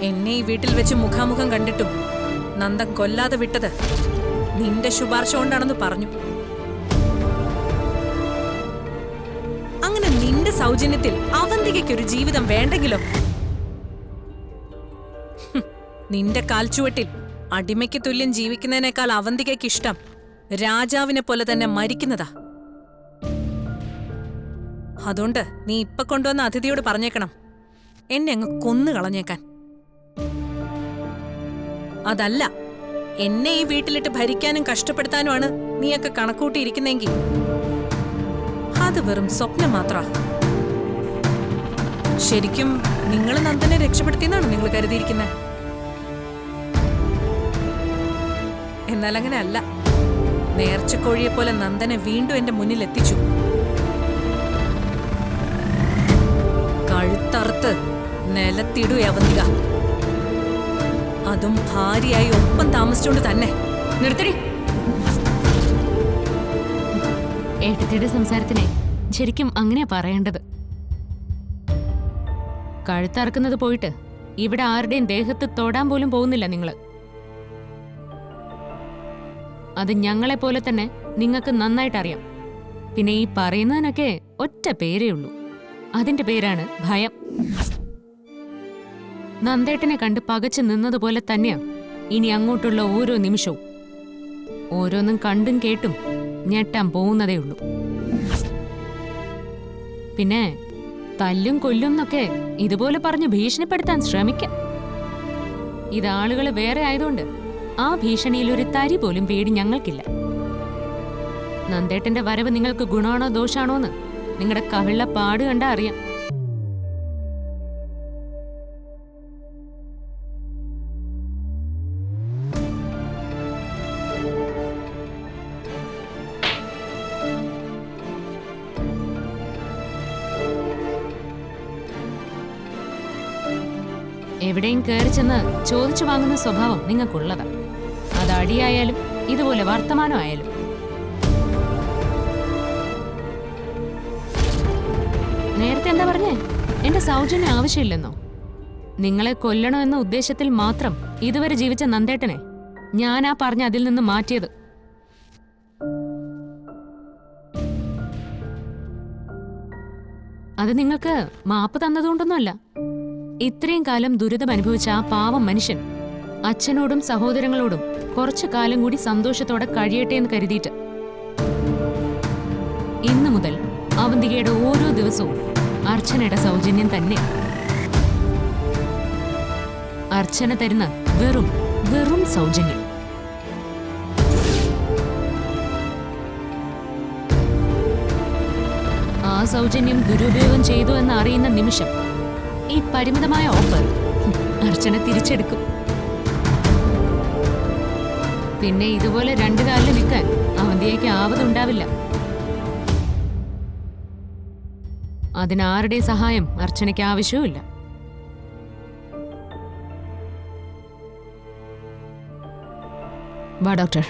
എന്നെ ഈ വീട്ടിൽ വെച്ച് മുഖാമുഖം കണ്ടിട്ടും നന്ദൻ കൊല്ലാതെ വിട്ടത് നിന്റെ ശുപാർശ കൊണ്ടാണെന്ന് പറഞ്ഞു. അങ്ങനെ നിന്റെ സൗജന്യത്തിൽ അവന്തികയ്ക്കൊരു ജീവിതം വേണ്ടെങ്കിലോ? നിന്റെ കാൽച്ചുവട്ടിൽ അടിമയ്ക്ക് തുല്യം ജീവിക്കുന്നതിനേക്കാൾ അവന്തികയ്ക്ക് ഇഷ്ടം രാജാവിനെ പോലെ തന്നെ മരിക്കുന്നതാ. അതുകൊണ്ട് നീ ഇപ്പൊ കൊണ്ടുവന്ന അതിഥിയോട് പറഞ്ഞേക്കണം, എന്നെ അങ്ങ് കൊന്നു കളഞ്ഞേക്കാൻ. അതല്ല, എന്നെ ഈ വീട്ടിലിട്ട് ഭരിക്കാനും കഷ്ടപ്പെടുത്താനുമാണ് നീയൊക്കെ കണക്കൂട്ടിയിരിക്കുന്നെങ്കിൽ അത് വെറും സ്വപ്നം മാത്ര. ശരിക്കും നിങ്ങൾ നന്ദനെ രക്ഷപ്പെടുത്തിയെന്നാണ് നിങ്ങൾ കരുതിയിരിക്കുന്നത്. എന്നാൽ അങ്ങനെ അല്ല. നേർച്ചക്കോഴിയെ പോലെ നന്ദനെ വീണ്ടും എന്റെ മുന്നിൽ എത്തിച്ചു. കഴുത്തറുത്ത് നിലത്തിടു അവന്തിക, അതും ഭാര്യയായി ഒപ്പം താമസിച്ചുകൊണ്ട് തന്നെ. നിർത്തടി. ഏട്ടത്തിയുടെ സംസാരത്തിനെ ശരിക്കും അങ്ങനെയാ പറയേണ്ടത്. കഴുത്തറക്കുന്നത് പോയിട്ട് ഇവിടെ ആരുടെയും ദേഹത്ത് തൊടാൻ പോലും പോകുന്നില്ല നിങ്ങള്. അത് ഞങ്ങളെ പോലെ തന്നെ നിങ്ങൾക്ക് നന്നായിട്ട് അറിയാം. പിന്നെ ഈ പറയുന്നതിനൊക്കെ ഒറ്റ പേരേ ഉള്ളൂ, അതിന്റെ പേരാണ് ഭയം. നന്ദേട്ടനെ കണ്ട് പകച്ചു നിന്നതുപോലെ തന്നെയാ ഇനി അങ്ങോട്ടുള്ള ഓരോ നിമിഷവും. ഓരോന്നും കണ്ടും കേട്ടും ഞെട്ടാൻ പോകുന്നതേ ഉള്ളൂ. പിന്നെ തല്ലും കൊല്ലും എന്നൊക്കെ ഇതുപോലെ പറഞ്ഞ് ഭീഷണിപ്പെടുത്താൻ ശ്രമിക്കാം. ഇതാളുകൾ വേറെ ആയതുകൊണ്ട് ആ ഭീഷണിയിൽ ഒരു തരി പോലും പേടി ഞങ്ങൾക്കില്ല. നന്ദേട്ടന്റെ വരവ് നിങ്ങൾക്ക് ഗുണമാണോ ദോഷാണോന്ന് നിങ്ങളുടെ കവിള്ള പാട് കണ്ടാ അറിയാം. എവിടെയും കയറി ചെന്ന് ചോദിച്ചു വാങ്ങുന്ന സ്വഭാവം നിങ്ങൾക്കുള്ളതാ. അത് അടിയായാലും ഇതുപോലെ വർത്തമാനം ആയാലും. നേരത്തെ എന്താ പറഞ്ഞേ? എന്റെ സൗജന്യം ആവശ്യമില്ലെന്നോ? നിങ്ങളെ കൊല്ലണോ എന്ന ഉദ്ദേശത്തിൽ മാത്രം ഇതുവരെ ജീവിച്ച നന്ദേട്ടനെ ഞാനാ പറഞ്ഞ അതിൽ നിന്ന് മാറ്റിയത്. അത് നിങ്ങൾക്ക് മാപ്പ് തന്നതുകൊണ്ടൊന്നുമല്ല. ഇത്രയും കാലം ദുരിതം അനുഭവിച്ച ആ പാവം മനുഷ്യൻ അച്ഛനോടും സഹോദരങ്ങളോടും കുറച്ചു കാലം കൂടി സന്തോഷത്തോടെ കഴിയട്ടെ എന്ന് കരുതിയിട്ട്. ഇന്നു മുതൽ അവന്തികയുടെ ഓരോ ദിവസവും അർച്ചനയുടെ സൗജന്യം തന്നെ. അർച്ചന തരുന്ന വെറും വെറും സൗജന്യം. ആ സൗജന്യം ദുരുപയോഗം ചെയ്തു എന്ന് അറിയുന്ന നിമിഷം ഈ പരിമിതമായ ഓഫർ അർച്ചന തിരിച്ചെടുക്കും. പിന്നെ ഇതുപോലെ രണ്ടു കാലിൽ നിൽക്കാൻ അവന്തിയേക്ക് ആവതുണ്ടാവില്ല. അതിനാരുടെ സഹായം അർച്ചനയ്ക്ക് ആവശ്യവുമില്ല. വാ ഡോക്ടർ.